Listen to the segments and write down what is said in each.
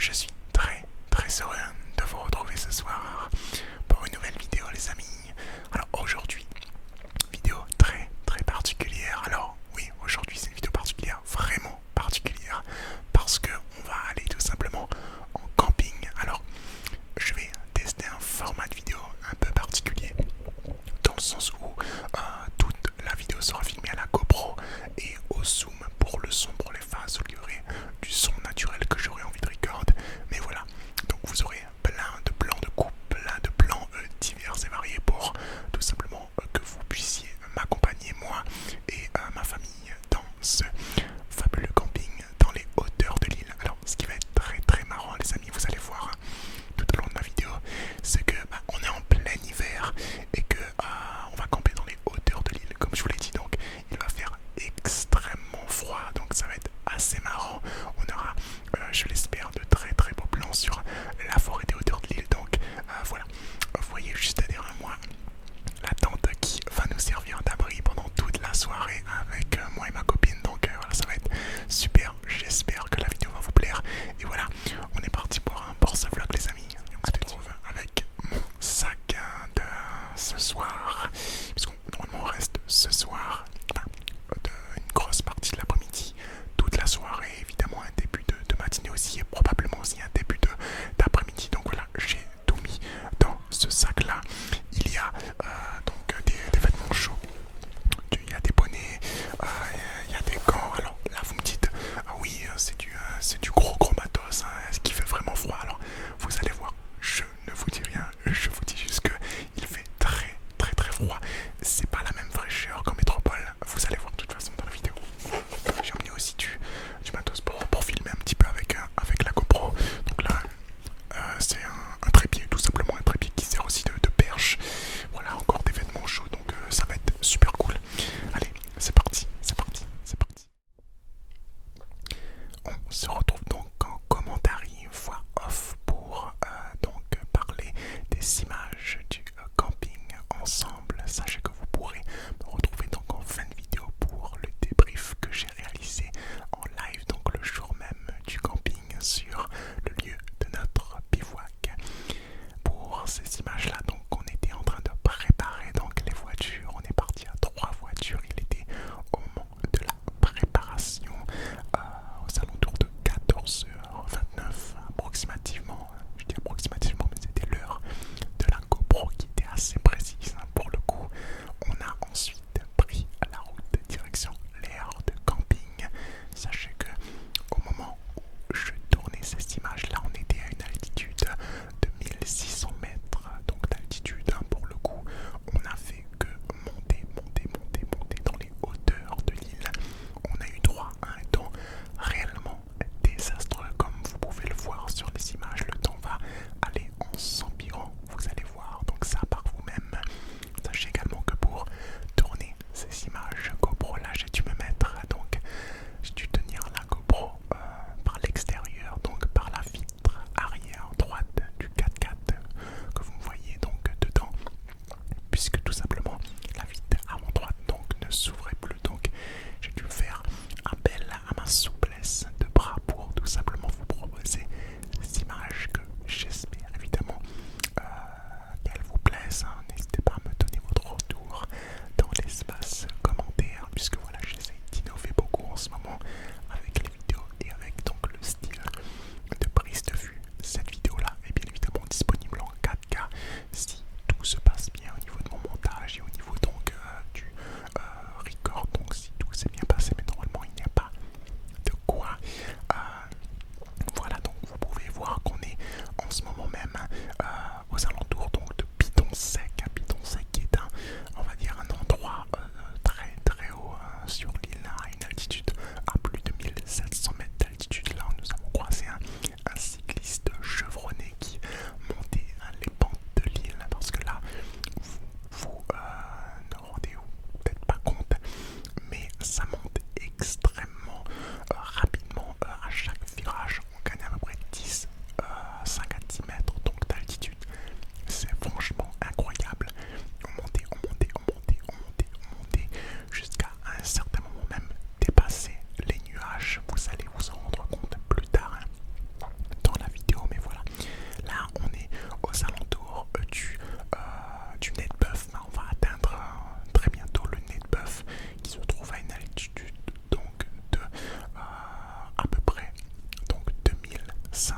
je suis très heureux de vous retrouver ce soir pour une nouvelle vidéo les amis. Alors aujourd'hui, vidéo très particulière. Alors oui, aujourd'hui c'est une vidéo particulière, vraiment particulière, parce que on va aller tout simplement en camping. Alors je vais tester un format de vidéo un peu particulier, dans le sens où toute la vidéo sera filmée à la GoPro et au zoom pour le son, pour les phases où il y aurait du son naturel que j'aurais envie de record. Mais voilà, donc vous aurez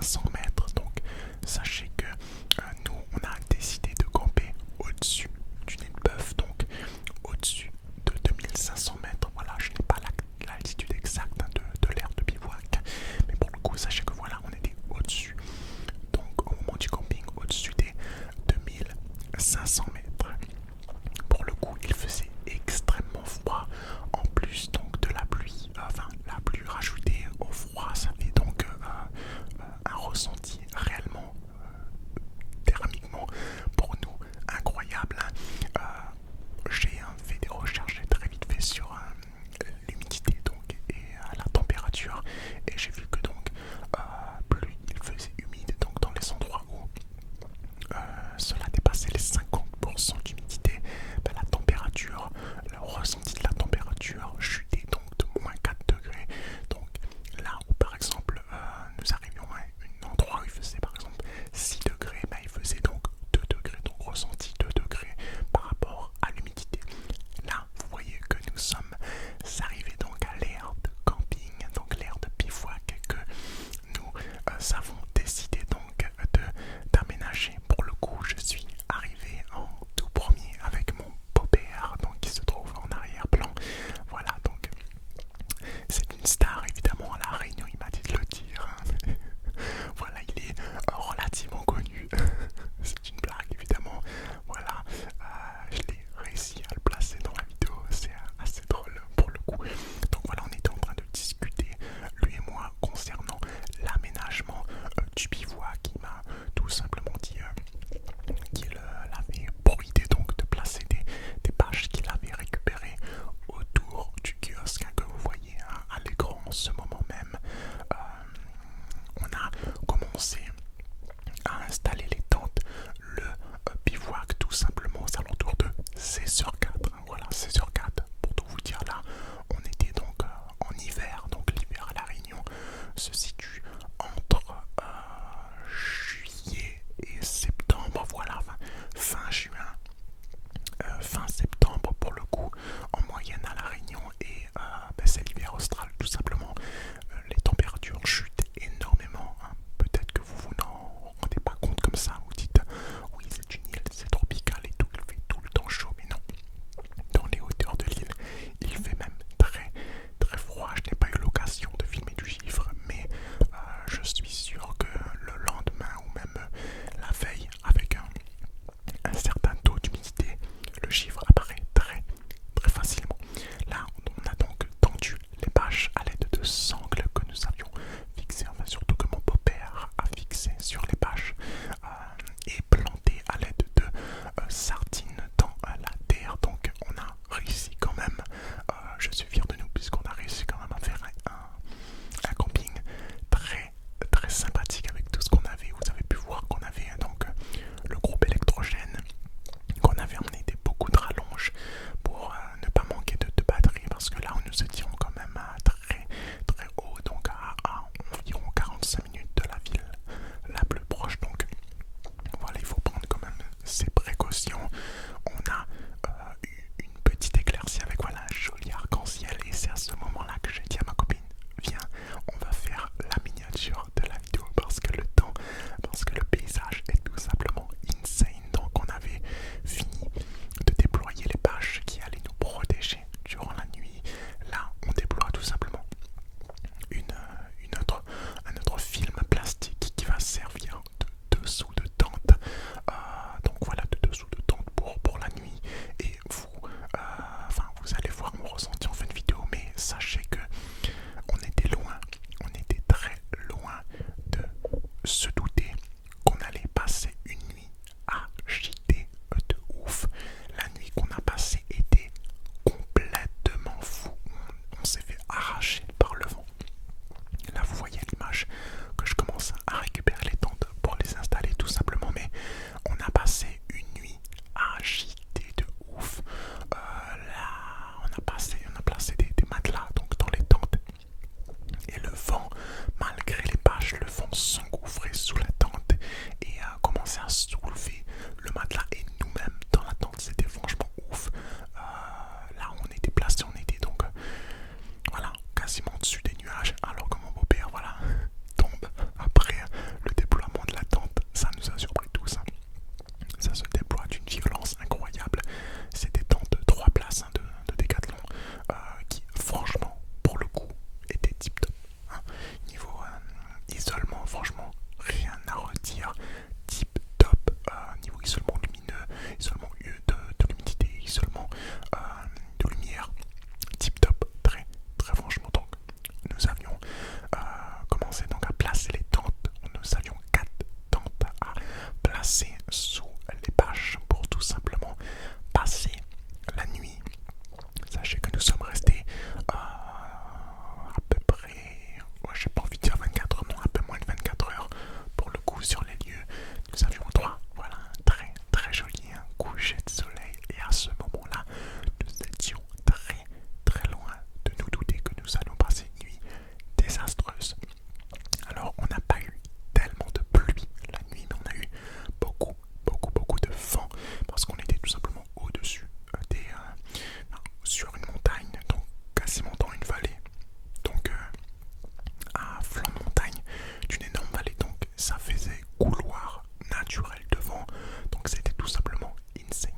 1500 mètres. Donc sachez que nous, on a décidé de camper au-dessus du nid de bœuf, donc au-dessus de 2500 mètres. Voilà, je n'ai pas l'altitude exacte de l'aire de bivouac, mais pour le coup, sachez que voilà, on était au-dessus. Donc au moment du camping, au-dessus des 2500 mètres. Pour le coup, il faisait extrêmement froid. En plus donc de la pluie, enfin la pluie rajoutée au froid, ça fait donc un ressenti réellement thermiquement pour nous incroyable. J'ai fait des recherches, j'ai très vite fait sur l'humidité donc et la température, et j'ai vu que donc plus il faisait humide donc dans les endroits où cela dépassait les 50% d'humidité, ben, la température, le ressenti de la température chutait donc de moins 4 degrés. Donc là où par exemple nous arrivions à un endroit où il faisait par passer sous les bâches pour tout simplement passer la nuit. Sachez que nous sommes restés à peu près, j'ai pas envie de dire 24 heures, non, un peu moins de 24 heures pour le coup sur les lieux. Nous avions droit, voilà, un très très joli coucher de soleil et à ce moment-là, nous étions très très loin de nous douter que nous allions passer une nuit désastreuse. Alors on n'a pas eu tellement de pluie la nuit, mais on a eu beaucoup de vent parce qu'on était tout simplement au-dessus sur une montagne, donc quasiment dans une vallée, donc à flanc de montagne d'une énorme vallée, donc ça faisait couloir naturel de vent, donc c'était tout simplement insane.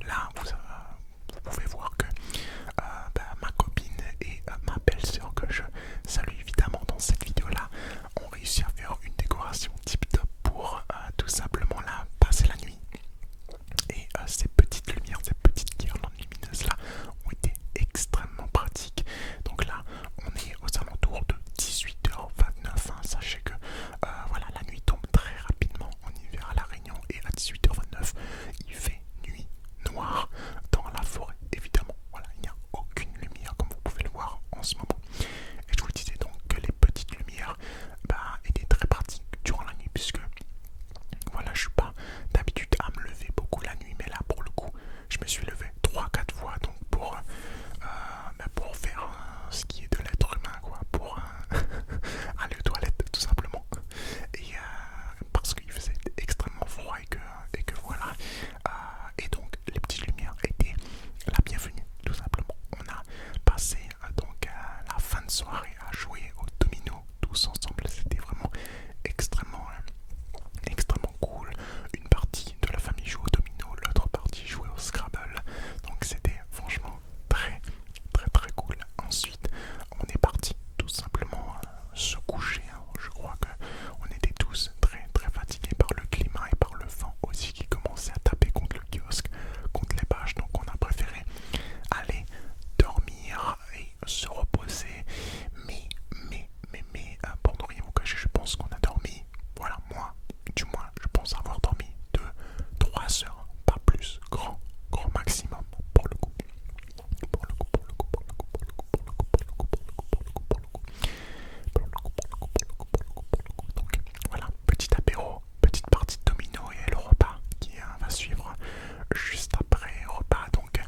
Là vous pouvez voir que ma copine et ma belle-sœur, que je salue évidemment dans cette vidéo là, ont réussi à faire une décoration tip top pour tout simplement là passer la nuit. Et ces petites lumières, ces petites guirlandes lumineuses là ont été extrêmement pratiques. Donc là on est aux alentours de 18h29, hein. Sachez que voilà, la nuit tombe très rapidement en hiver à La Réunion et à 18h29 il fait nuit noire dans la forêt évidemment. Voilà, il n'y a aucune lumière comme vous pouvez le voir en ce moment. Et je vous disais donc que les petites lumières étaient très pratiques durant la nuit, puisque voilà, je suis pas d'habitude à me lever beaucoup la nuit, mais là pour le coup je me suis levé 3-4 fois donc pour faire ce qui est de l'être humain, quoi, pour aller aux toilettes tout simplement, et parce qu'il faisait extrêmement froid et que voilà, et donc les petites lumières étaient la bienvenue tout simplement. On a passé donc la fin de soirée à jouer au domino tous ensemble, c'était vraiment extrêmement cool. Une partie de la famille jouait au domino, l'autre partie jouait au Scrabble, donc c'était franchement très cool. Ensuite on est parti tout simplement se coucher, hein. Je crois que on était tous très fatigués par le climat et par le vent aussi qui commençait à taper contre le kiosque, contre les bâches, donc on a préféré aller dormir et se reposer. Mais pour ne rien vous cacher, je pense qu'on a dormi, voilà, moi du moins je pense avoir dormi 2-3 heures, pas plus, grand maximum pour le coup. Donc voilà, petit apéro, petite partie de domino et le repas qui va suivre juste après repas, donc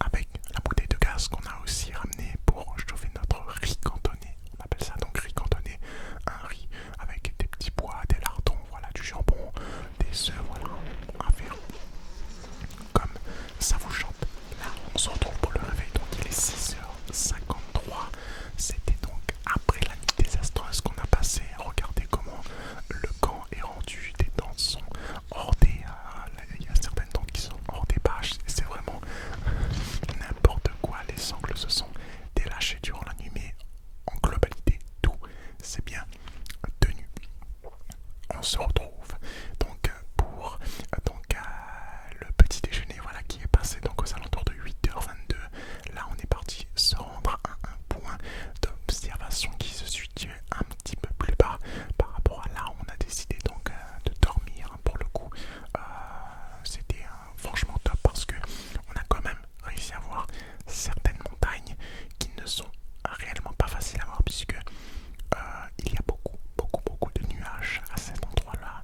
avec la bouteille de gaz qu'on a aussi ramené pour chauffer notre riz cantonné. On appelle ça donc riz cantonné, un riz avec des petits pois, des lardons, voilà, du jambon, des œufs, voilà, à faire comme ça vous chante. Là on se retrouve pour le réveil, donc il est 6h53. C'était donc après la nuit désastreuse qu'on a passée. Regardez comment le camp est rendu, des tentes sont hors des... il y a certaines tentes qui sont hors des bâches, c'est vraiment n'importe quoi. Les sangles se sont délâchés durant la nuit, mais en globalité tout c'est bien tenu. On se retrouve donc pour le petit déjeuner, voilà, qui est passé donc aux alentours de 8h22. Là on est parti se rendre à un point d'observation qui se situe un petit peu plus bas par rapport à là où on a décidé donc de dormir. Pour le coup c'était franchement top parce que on a quand même réussi à voir certaines montagnes qui ne sont réellement pas faciles à voir, puisque il y a beaucoup de nuages à cet endroit là,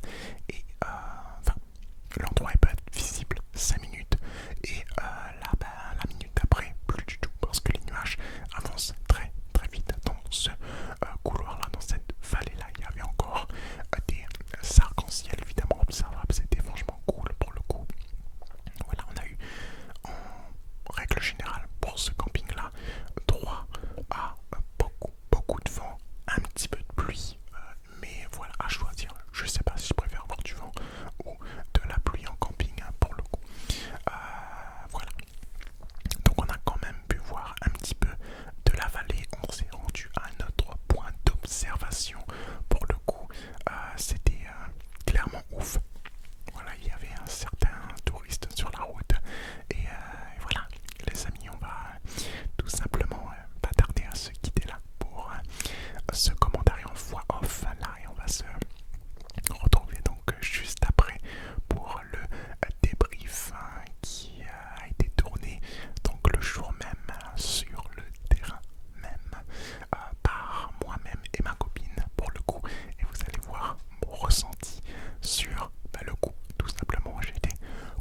ressenti sur le coup. Tout simplement, j'ai été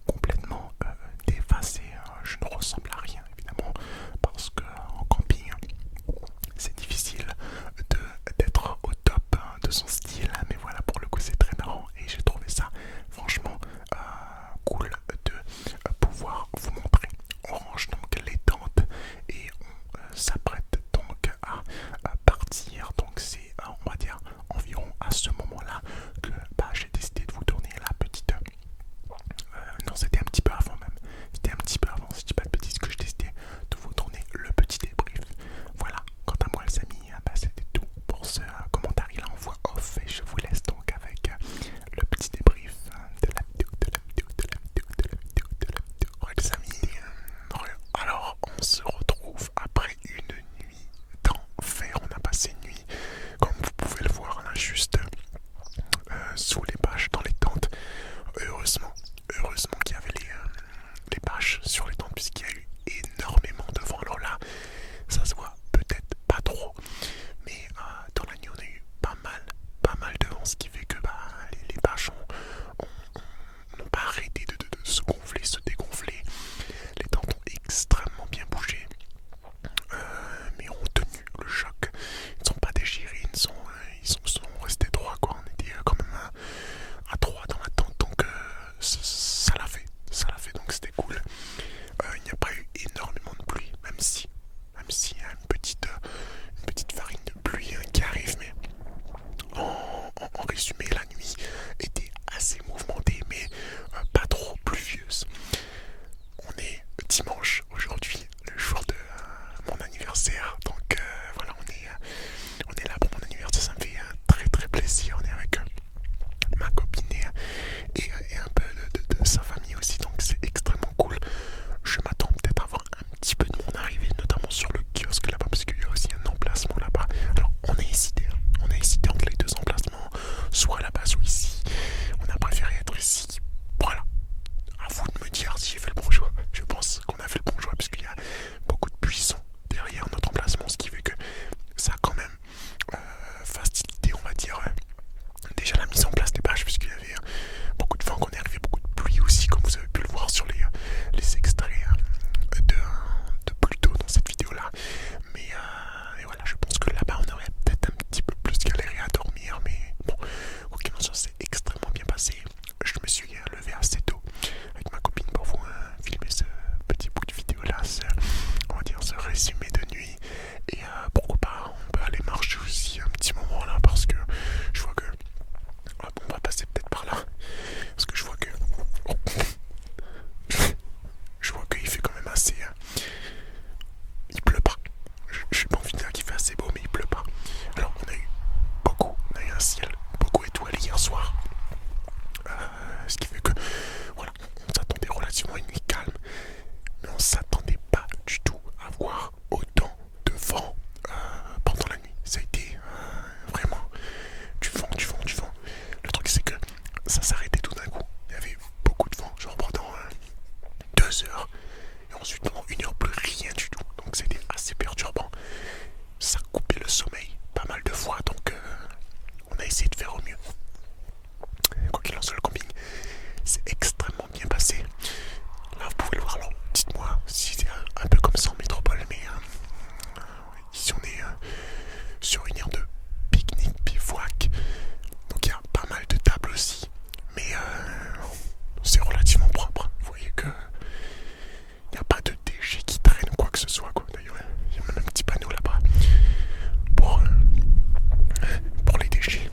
complètement déphasé. Je ne ressemble à rien, évidemment, parce que en camping, c'est difficile d'être au top de son style. Mais voilà, pour le coup, c'est très marrant et j'ai trouvé ça franchement cool de pouvoir vous montrer. On range donc les tentes et on s'apprête donc à partir. Donc c'est, on va dire, environ à ce moment-là que j'ai décidé de vous tourner la petite. Non, c'était un petit peu avant même. C'était un petit peu avant, si je dis pas de bêtises, que je décidais de vous tourner le petit débrief. Voilà, quant à moi les amis, c'était tout pour ce commentaire là en voix off et je vous laisse donc avec le petit débrief de la vidéo, Ouais les amis, alors on se retrouve après une nuit d'enfer. On a passé une nuit, comme vous pouvez le voir là, juste sous les bâches dans les tentes. Heureusement qu'il y avait les bâches sur les tentes puisqu'il y a eu énormément de vent. Alors là, ça se voit peut-être pas trop, mais dans la nuit on a eu pas mal de vent, ce qui fait que les bâches n'ont pas arrêté de se gonfler, se dégonfler. Les tentes ont extrêmement bien bougé, mais ont tenu le choc. Ils ne sont pas déchirés, ils sont restés droits quoi. On était quand même à 3 dans la tente, donc ça l'a fait, donc c'était cool. Il n'y a pas eu énormément de pluie, même si il y a une petite farine de pluie qui arrive, mais en résumé, la nuit était assez mouvementée, mais pas trop pluvieuse. On est dimanche aujourd'hui, le jour de mon anniversaire, donc voilà, on est là pour mon anniversaire, ça me fait très plaisir. On est avec ma copine et un peu de sa famille aussi, donc c'est extrêmement cool. Je m'attends peut-être à voir un petit peu de monde arriver, notamment sur le kiosque là-bas, parce qu'il y a aussi un emplacement là-bas. Alors on a hésité entre les deux emplacements, soit là-bas, soit ici. On a préféré être ici. Voilà, à vous de me dire si j'ai fait le bon choix. Je pense qu'on a fait le bon choix, puisqu'il y a beaucoup de buissons derrière notre emplacement, ce qui fait que ça a quand même facilité, on va dire, déjà la mise en place des bâches, puisqu'il y avait beaucoup de vent, qu'on est arrivé, beaucoup de pluie aussi, comme vous avez pu le voir sur les extraits de plus tôt dans cette vidéo là. Mais et voilà, je pense que là-bas on aurait peut-être un petit peu plus galéré à dormir, mais bon, aucune chose, c'est extrêmement bien passé. Je me suis levé assez tôt avec ma copine pour vous filmer ce petit bout de vidéo là, on va dire ce résumé de nuit. Et pourquoi pas, on peut aller marcher aussi un petit moment là, parce que je vois que on va passer peut-être par là, parce que je vois que qu'il fait quand même assez. Il pleut pas. Je suis pas envie de dire qu'il fait assez beau, mais il pleut pas. Alors on a eu un ciel beaucoup étoilé hier soir, ce qui fait que voilà, on s'attendait relativement à une nuit calme, mais on s'attendait pas du tout à voir autant de vent pendant la nuit. Ça a été vraiment du vent. Le truc c'est que ça s'arrêtait tout d'un coup. Il y avait beaucoup de vent, genre pendant 2 heures, et ensuite pendant 1 heure plus rien du tout. Donc c'était assez perturbant. Ça coupait le sommeil pas mal de fois, donc on a essayé de faire au mieux. Quoi qu'il en soit, le camping c'est extrêmement bien passé. Là vous pouvez le voir, alors dites-moi si c'est un peu comme ça en métropole, mais ici on est sur une aire de pique-nique, bivouac, donc il y a pas mal de tables aussi, mais c'est relativement propre. Vous voyez que il n'y a pas de déchets qui traînent ou quoi que ce soit, quoi. D'ailleurs il y a même un petit panneau là-bas pour les déchets.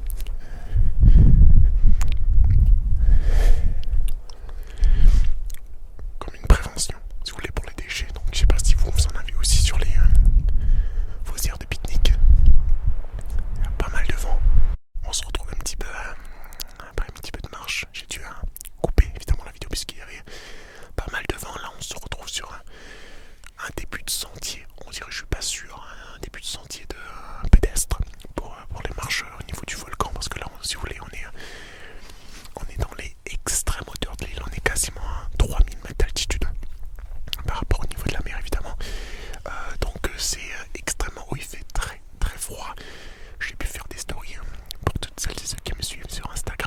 Comme une prévention, si vous voulez, pour les déchets. Donc je sais pas si vous en avez aussi sur vos aires de pique-nique. Il y a pas mal de vent. On se retrouve un petit peu après un petit peu de marche. J'ai dû couper évidemment la vidéo puisqu'il y avait pas mal de vent. Là on se retrouve sur un début de sentier. On dirait, je suis pas sûr, un début de sentier de pédestre pour les marcheurs au niveau du volcan, parce que là si vous voulez on est dans les extrêmes hauteurs de l'île. On est quasiment à 3000 mètres d'altitude par rapport au niveau de la mer évidemment. Donc c'est extrêmement haut, il fait très froid. J'ai pu faire des stories pour toutes celles et ceux qui me suivent sur Instagram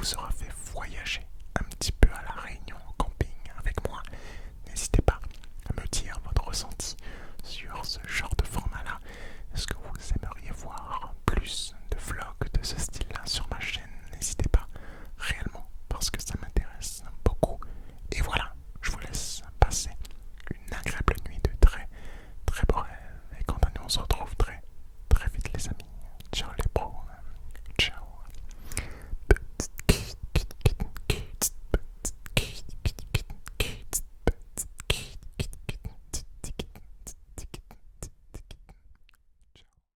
vous sera fait